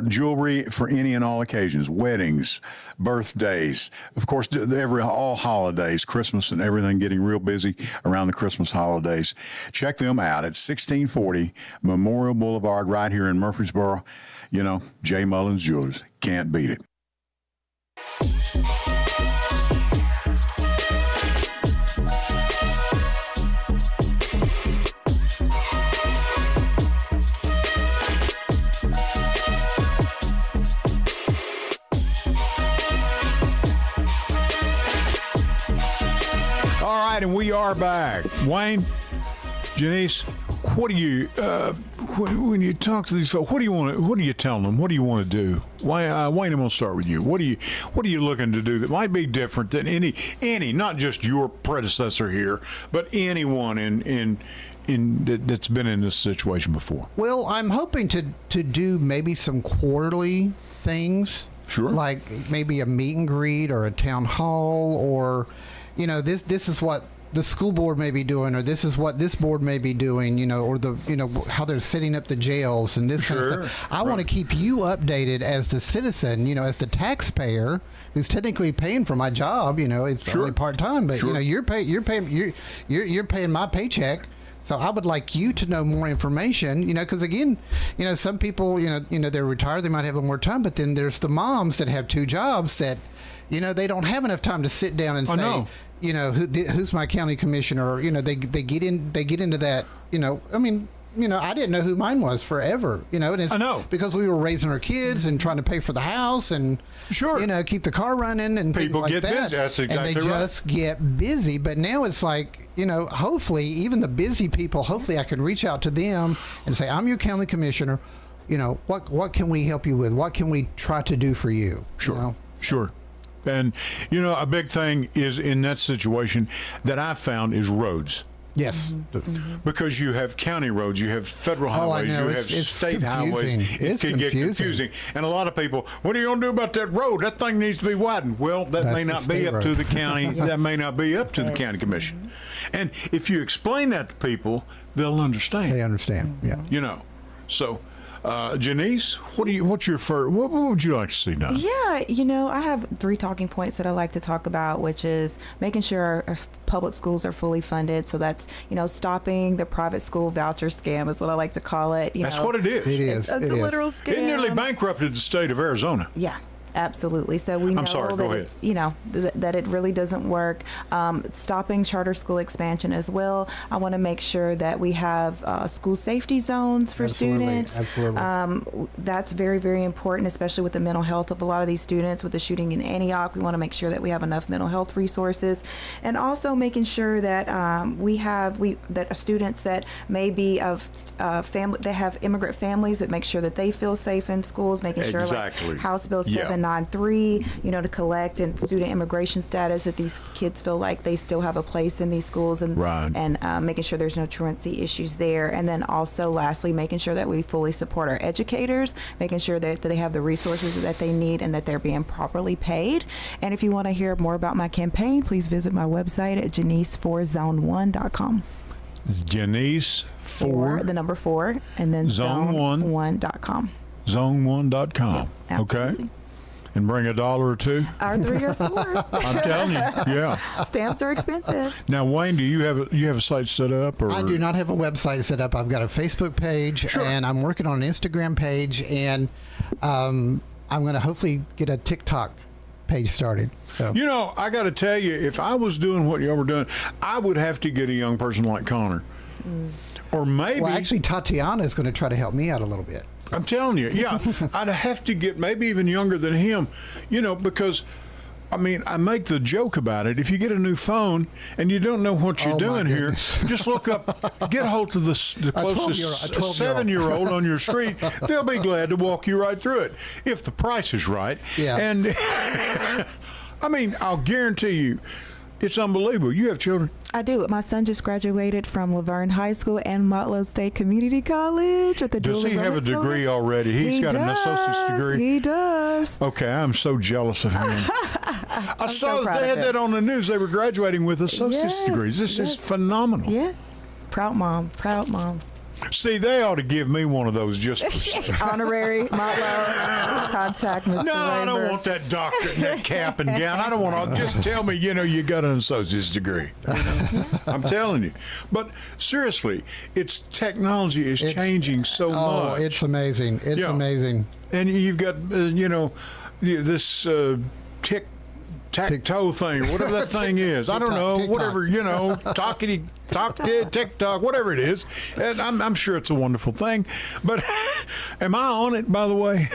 Jewelry for any and all occasions, weddings, birthdays, of course, all holidays, Christmas and everything, getting real busy around the Christmas holidays. Check them out at 1640 Memorial Boulevard, right here in Murfreesboro. You know, J. Mullins Jewelers. Can't beat it. All right, and we are back. Wayne, Janice, what do you when you talk to these folks? What do you tell them? What do you want to do? Wayne, I'm going to start with you. What are you looking to do that might be different than any, not just your predecessor here, but anyone in that's been in this situation before? Well, I'm hoping to do maybe some quarterly things. Sure. Like maybe a meet and greet or a town hall, or you know, this is what the school board may be doing, or this is what this board may be doing, you know, or how they're setting up the jails and this kind of stuff. I want to keep you updated as the citizen, you know, as the taxpayer who's technically paying for my job. You know, it's only part time, but you know, you're paying my paycheck. So I would like you to know more information, you know, because again, you know, some people, you know, they're retired, they might have a little more time, but then there's the moms that have two jobs that, you know, they don't have enough time to sit down and say, you know, who's my county commissioner? Or, you know, they get into that, you know, I mean, you know, I didn't know who mine was forever, you know, and it's because we were raising our kids and trying to pay for the house and, you know, keep the car running and people things like get that. busy. That's exactly and they just get busy. But now it's like, you know, hopefully even the busy people, hopefully I can reach out to them and say, I'm your county commissioner. You know, what can we help you with? What can we try to do for you? Sure. You know? Sure. And, you know, a big thing is in that situation that I've found is roads. Yes. Because you have county roads, you have federal highways, you have state highways. It can get confusing. And a lot of people, what are you going to do about that road? That thing needs to be widened. Well, that may not be up to the county. That may not be up to the county commission. And if you explain that to people, they'll understand. They understand, yeah. You know, so... Janice, what would you like to see done? Yeah, you know, I have 3 talking points that I like to talk about, which is making sure our public schools are fully funded. So that's, you know, stopping the private school voucher scam is what I like to call it. That's what it is. It is. It's a literal scam. It nearly bankrupted the state of Arizona. Yeah. Absolutely. So we know that it's, you know, that it really doesn't work. Stopping charter school expansion as well. I want to make sure that we have school safety zones for students. Absolutely. That's very, very important, especially with the mental health of a lot of these students. With the shooting in Antioch, we want to make sure that we have enough mental health resources, and also making sure that that students that may be of family, they have immigrant families, that make sure that they feel safe in schools. Making sure, like House Bill 793, you know, to collect and student immigration status, that these kids feel like they still have a place in these schools, and making sure there's no truancy issues there. And then also, lastly, making sure that we fully support our educators, making sure that they have the resources that they need and that they're being properly paid. And if you want to hear more about my campaign, please visit my website at wgnssportsradio.com. Janice 4, the number 4, and then zone1.com. Zone1.com. Yeah, okay. And bring $1 or $2. Or 3 or 4. I'm telling you, yeah. Stamps are expensive. Now, Wayne, do you have a site set up? Or? I do not have a website set up. I've got a Facebook page, and I'm working on an Instagram page, and I'm going to hopefully get a TikTok page started. So. You know, I got to tell you, if I was doing what y'all were doing, I would have to get a young person like Connor. Or maybe... Well, actually, Tatiana is going to try to help me out a little bit. I'm telling you, yeah. I'd have to get maybe even younger than him, because, I mean, I make the joke about it. If you get a new phone and you don't know what you're doing here, just look up, get a hold of the closest 7-year-old on your street. They'll be glad to walk you right through it, if the price is right. Yeah. And, I mean, I'll guarantee you, it's unbelievable. You have children. I do. My son just graduated from Laverne High School and Motlow State Community College at the Does he have a degree already? He's got an associate's degree? He does. Okay, I'm so jealous of him. I saw that they had that on the news. They were graduating with associate's degrees. This is phenomenal. Yes. Proud mom. Proud mom. See, they ought to give me one of those just honorary Motlow. Contact Mr. No, Raymer. I don't want that doctorate and that cap and gown. I don't want to. Just tell me, you got an associate's degree. I'm telling you. But seriously, technology is changing so much. Oh, it's amazing. It's amazing. And you've got, this tic-tac-toe thing, whatever that thing is. I don't know, whatever, TikTok, whatever it is. And I'm sure it's a wonderful thing. But am I on it, by the way?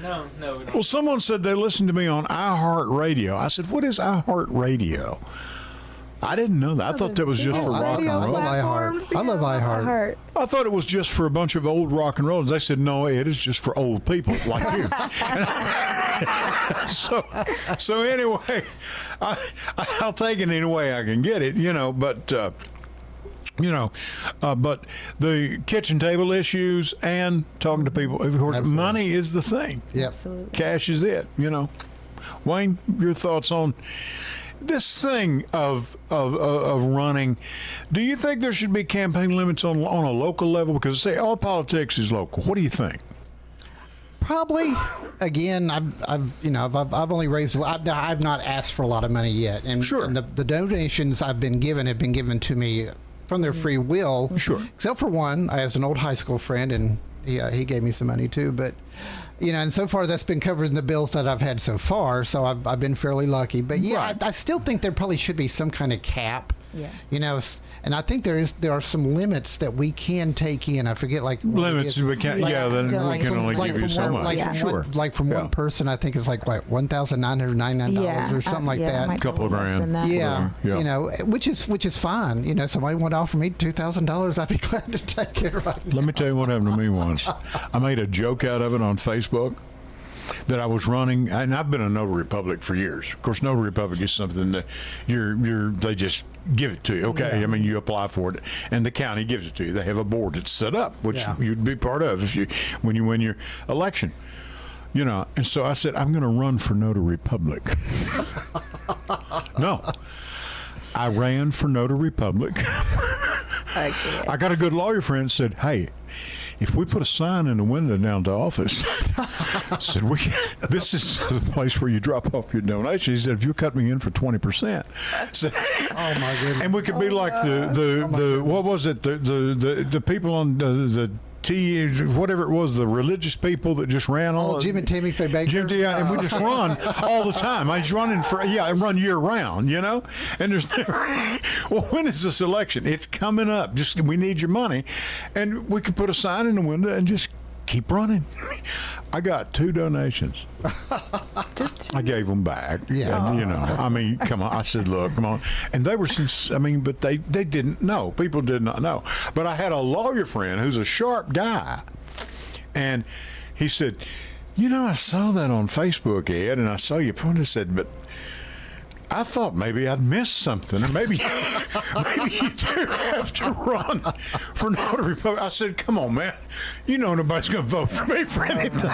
No. Well, someone said they listened to me on iHeartRadio. I said, what is iHeartRadio? I didn't know that. I thought that was just for rock and roll. I love iHeart. I thought it was just for a bunch of old rock and rollers. They said, no, it is just for old people like you. So anyway, I'll take it any way I can get it, but the kitchen table issues and talking to people, of course, money is the thing. Yep. Absolutely. Cash is it, Wayne, your thoughts on this thing of running? Do you think there should be campaign limits on a local level? Because all politics is local. What do you think? Probably. Again, I've only raised. I've not asked for a lot of money yet, and the donations I've been given have been given to me from their free will. Sure. Except for one, I have an old high school friend, and he gave me some money too, but. And so far that's been covering the bills that I've had so far, so I've been fairly lucky. But I still think there probably should be some kind of cap. Yeah. And I think there are some limits that we can take in. I forget limits we can't. Then we can only give you so much. From one person, I think it's $1,999 or something like that. A couple of grand. Yeah. Which is fine. Somebody want to offer me $2,000, I'd be glad to take it. Right. Let me tell you what happened to me once. I made a joke out of it on Facebook that I was running, and I've been a notary public for years. Of course, notary public is something that they just give it to you. Okay, yeah. I mean, you apply for it, and the county gives it to you. They have a board that's set up, which you'd be part of when you win your election. And so I said, I'm going to run for notary public. No, I ran for notary public. I got a good lawyer friend that said, hey, if we put a sign in the window down to office, said this is the place where you drop off your donation. He said, if you cut me in for 20%, said, oh my goodness, and we could be like the what was it, the people on the whatever it was, the religious people that just ran all. Jim and Tammy Faye Baker. And we just run all the time. I just run I run year round, And there's never. Well, when is this election? It's coming up. Just we need your money, and we could put a sign in the window and just keep running. I got 2 donations. I gave them back. Yeah. And, come on. I said, look, come on. And they were but they didn't know. People did not know. But I had a lawyer friend who's a sharp guy. And he said, I saw that on Facebook, Ed, and I saw you put it. I said, but I thought maybe I'd missed something, or maybe you do have to run for notary public. I said, "Come on, man! Nobody's going to vote for me for anything."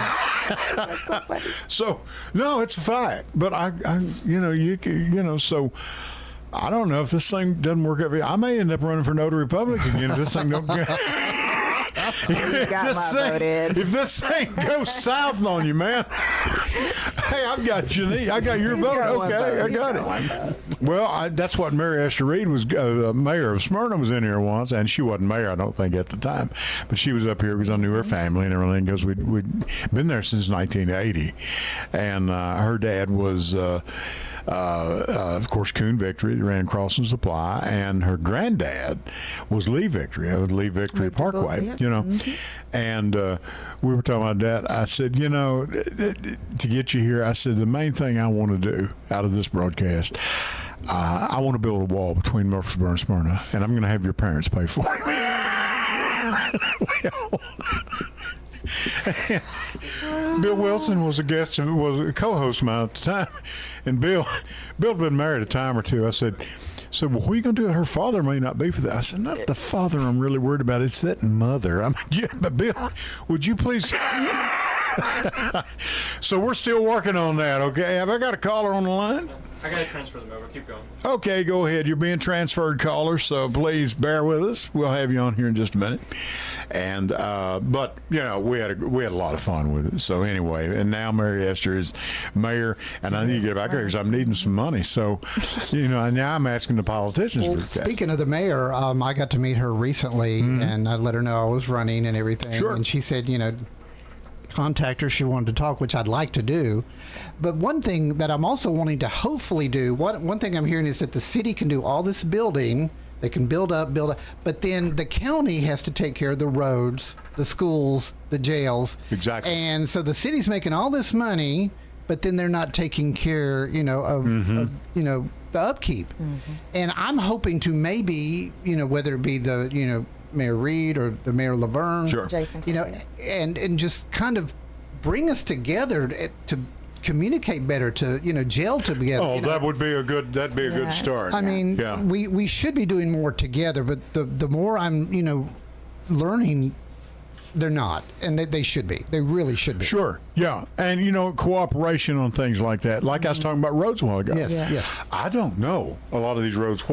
That's so funny. So no, it's a fact. But so I don't know if this thing doesn't work out. I may end up running for notary public again if this thing don't get. If this thing goes south on you, man, Hey, I've got you. I got your vote. Okay, I got it. Well, that's what Mary Esther Reed was, mayor of Smyrna, was in here once, and she wasn't mayor, I don't think, at the time, but she was up here because I knew her family and everything, because we'd been there since 1980, and her dad was, of course, Coon Victory, ran Cross and Supply, and her granddad was Lee Victory, Lee Victory Parkway, you know, and we were talking about that. I said, you know, to get you here, I said, the main thing I want to do out of this broadcast, I want to build a wall between Murfreesboro and Smyrna, and I'm going to have your parents pay for it. Bill Wilson was a guest, was a co-host of mine at the time, and Bill had been married a time or two. I said, well, what are you going to do? Her father may not be for that. I said, not the father I'm really worried about. It's that mother. I mean, yeah, but Bill, would you please? So we're still working on that, okay? Have I got a caller on the line? I got to transfer them over. Keep going. Okay, go ahead. You're being transferred, caller, so please bear with us. We'll have you on here in just a minute. And but you know, we had a lot of fun with it. So anyway, and now Mary Esther is mayor, and I need to get back here because I'm needing some money. So you know, now I'm asking the politicians for that. Speaking of the mayor, I got to meet her recently, and I let her know I was running and everything. Sure. And she said, you know, contact her. She wanted to talk, which I'd like to do. But one thing that I'm also wanting to hopefully do, one thing I'm hearing is that the city can do all this building. They can build up, but then the county has to take care of the roads, the schools, the jails. Exactly. And so the city's making all this money, but then they're not taking care, you know, of you know, the upkeep. And I'm hoping to maybe, you know, whether it be the, you know, Mayor Reed or the Mayor Laverne, sure, you know, and just kind of bring us together to communicate better, to, you know, gel together. Oh, that would be a good. That'd be a good start. I mean, we should be doing more together, but the more I'm, you know, learning, they're not, and they should be. They really should be. Sure. Yeah, and you know, cooperation on things like that. Like I was talking about roads a while ago. Yes. I don't know a lot of these roads.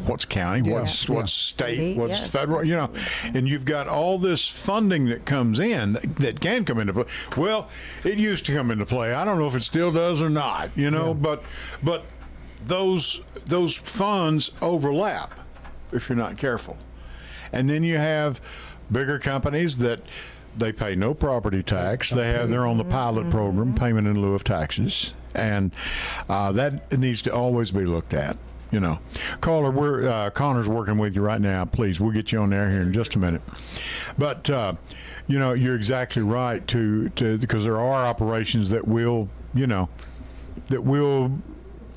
What's county, what's state, what's federal, you know, and you've got all this funding that comes in that can come into play. Well, it used to come into play. I don't know if it still does or not, you know, but those funds overlap if you're not careful. And then you have bigger companies that they pay no property tax. They're on the pilot program, payment in lieu of taxes, and that needs to always be looked at. You know, caller, Connor's working with you right now. Please, we'll get you on there here in just a minute. But you know, you're exactly right to because there are operations that will, you know,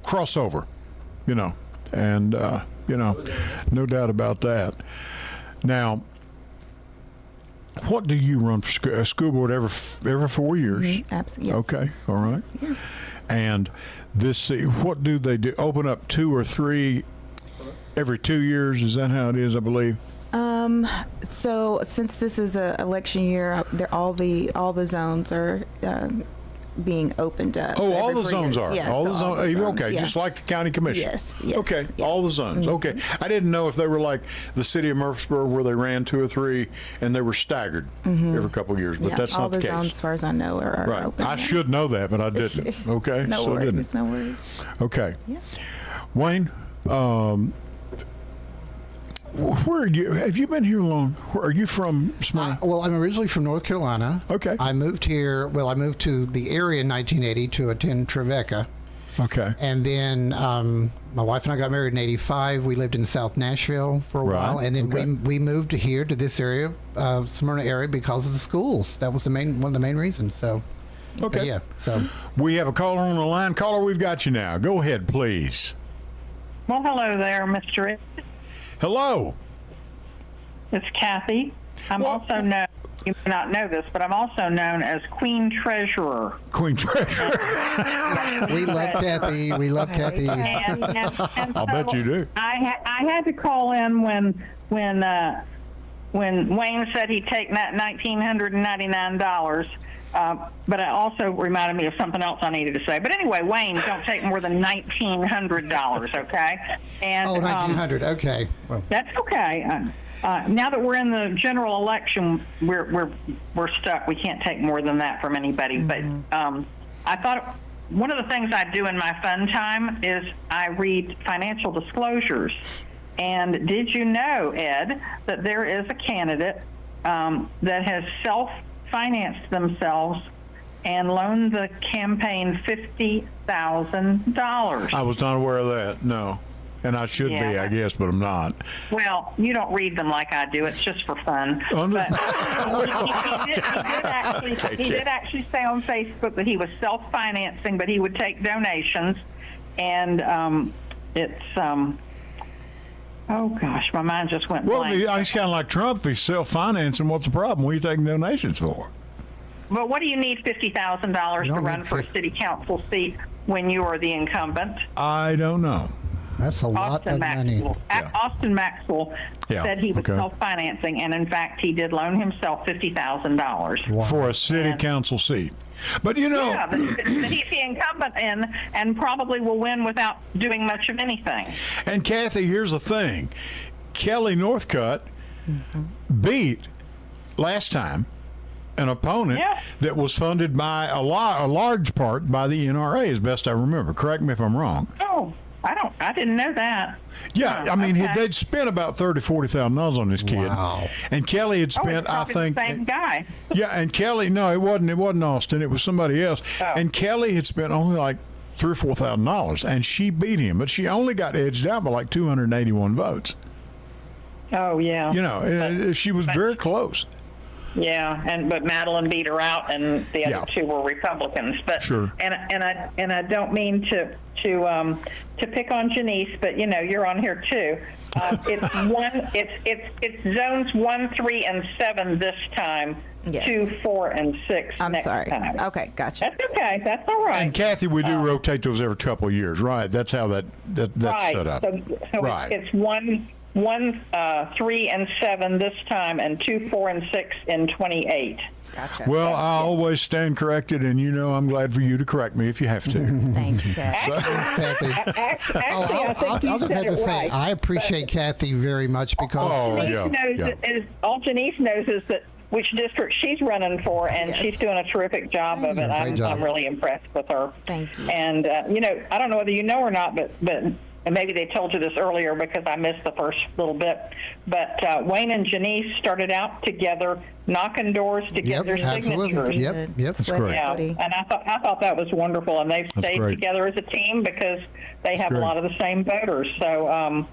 cross over, you know, and you know, no doubt about that. Now, what do you run for a school board every 4 years? Absolutely. Yes. Okay. All right. Yeah. And what do they do? Open up 2 or 3 every 2 years? Is that how it is, I believe? So since this is an election year, all the zones are being opened up. Oh, so all the zones are. Yes, all the zones. Okay, yeah. just like the county commission. Yes. Okay, all the zones. Okay, I didn't know if they were like the city of Murfreesboro, where they ran 2 or 3 and they were staggered every couple of years, but that's not the case. All the zones, as far as I know, are right. open. I should know that, but I didn't. Okay, No worries. Okay, yeah. Wayne. Where are you? Have you been here long? Where are you from? Smyrna? Well, I'm originally from North Carolina. Okay. I moved here. Well, I moved to the area in 1980 to attend Trevecca. Okay. And then my wife and I got married in '85. We lived in South Nashville for a while, and then we moved here to this area, Smyrna area, because of the schools. That was one of the main reasons. So. Okay. Yeah. So we have a caller on the line. Caller, we've got you now. Go ahead, please. Well, hello there, Mr. Ed. Hello. It's Kathy. I'm also known, you may not know this, but I'm also known as Queen Treasurer. Queen Treasurer. We love Kathy. We love Kathy. And I'll bet you do. I had to call in when Wayne said he'd take that $1,999. But it also reminded me of something else I needed to say. But anyway, Wayne, don't take more than $1,900, okay? And, $1,900, okay. Well. That's okay. now that we're in the general election, we're stuck. We can't take more than that from anybody. Mm-hmm. But I thought one of the things I do in my fun time is I read financial disclosures. And did you know, Ed, that there is a candidate that has self-financed themselves and loaned the campaign $50,000? I was not aware of that, no. And I should be, I guess, but I'm not. Well, you don't read them like I do. It's just for fun. But he did actually say on Facebook that he was self-financing, but he would take donations. And it's... oh, gosh, my mind just went blank. Well, he's kind of like Trump. If he's self-financing, what's the problem? What are you taking donations for? Well, what do you need $50,000 to run for a city council seat when you are the incumbent? I don't know. That's a lot of money. Austin Maxwell said he was self-financing, and in fact, he did loan himself $50,000 for a city council seat. But you know, that he's the incumbent in, and probably will win without doing much of anything. And Kathy, here's the thing: Kelly Northcutt beat last time an opponent that was funded by a large part by the NRA, as best I remember. Correct me if I'm wrong. Oh. I didn't know that. Yeah, I mean, they'd spent about $30,000-$40,000 on this kid. Wow. And Kelly had spent, I think, the same guy. Yeah, and Kelly, no, it wasn't Austin. It was somebody else. Oh. And Kelly had spent only like $3,000 or $4,000, and she beat him, but she only got edged out by like 281 votes. Oh yeah. You know, she was very close. Yeah, but Madeline beat her out, and the other two were Republicans. But sure. And I don't mean to pick on Janice, but you know you're on here too. It's zones 1, 3, and 7 this time. Yes. 2, 4, and 6 I'm next sorry. time. Okay, gotcha. That's okay. That's all right. And Kathy, we do rotate those every couple of years, right? That's how that's right. set up. So right. It's 1, 3, and 7 this time, and 2, 4, and 6 in 28. Gotcha. Well, I always stand corrected, and you know I'm glad for you to correct me if you have to. Thank you, Actually, I'll just have to say, I appreciate Kathy very much because all Janice knows is that which district she's running for, and she's doing a terrific job of it. I'm really impressed with her. Thank you. And you know, I don't know whether you know or not, but and maybe they told you this earlier because I missed the first little bit, but Wayne and Janice started out together, knocking doors to get their signatures. Yep, that's great. Yeah, and I thought that was wonderful, and they've stayed together as a team because they have a lot of the same voters. So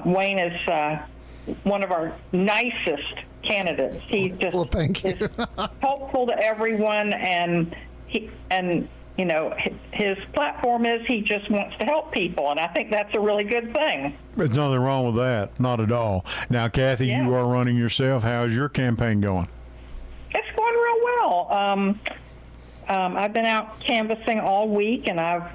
Wayne is one of our nicest candidates. He's just thank you. helpful to everyone, and you know, his platform is he just wants to help people, and I think that's a really good thing. There's nothing wrong with that, not at all. Now, Kathy, you are running yourself. How's your campaign going? It's going real well. I've been out canvassing all week, and I've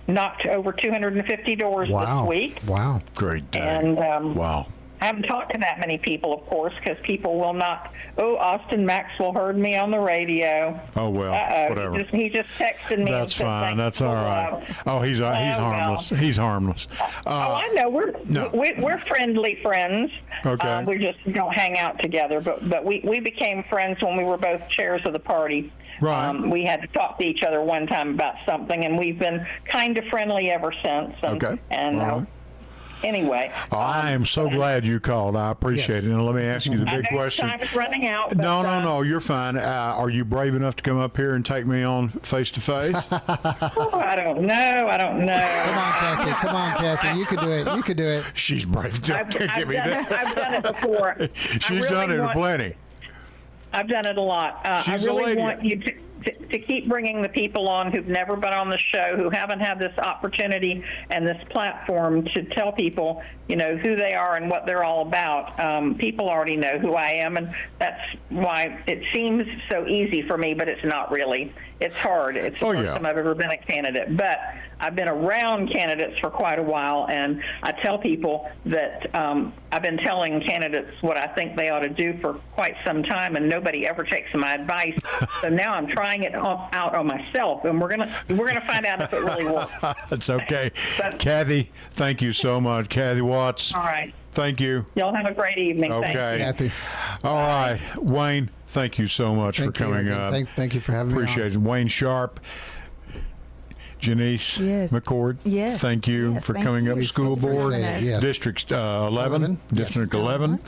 knocked over 250 doors this week. Wow. Great day. And wow. I haven't talked to that many people, of course, because people will not. Oh, Austin Maxwell heard me on the radio. Oh well, whatever. He just texted me. That's fine. That's all right. Oh, he's harmless. He's harmless. I know. We're friendly friends. Okay. We just don't hang out together, but we became friends when we were both chairs of the party. Right. We had to talk to each other one time about something, and we've been kind of friendly ever since. And, anyway. I am so glad you called. I appreciate it. And let me ask you the big question. Time is running out. No, you're fine. Are you brave enough to come up here and take me on face to face? I don't know. Come on, Kathy. You could do it. She's brave. I've done it before. She's done it plenty. I've done it a lot. I really want you to keep bringing the people on who've never been on the show, who haven't had this opportunity and this platform to tell people, you know, who they are and what they're all about. People already know who I am, and that's why it seems so easy for me, but it's not really. It's hard. It's the first time I've ever been a candidate. But I've been around candidates for quite a while, and I tell people that I've been telling candidates what I think they ought to do for quite some time, and nobody ever takes my advice. So now I'm trying it out on myself, and we're gonna find out if it really works. That's okay. Kathy, thank you so much. Kathy Watts. All right. Thank you. Y'all have a great evening. Okay. Thank you. All right. Wayne, thank you so much for coming up. Thank you for having me. Appreciate it. Wayne Sharp. Janice McCord, thank you for coming up. School Board, District 11, District 11.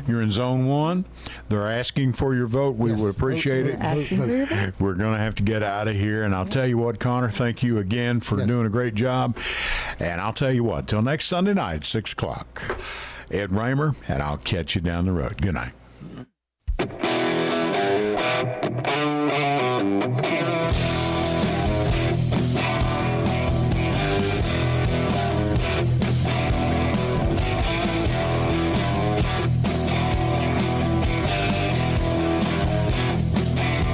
You're in Zone 1. They're asking for your vote. We would appreciate it. We're going to have to get out of here. And I'll tell you what, Connor, thank you again for doing a great job. And I'll tell you what, till next Sunday night, 6 o'clock, Ed Raymer, and I'll catch you down the road. Good night.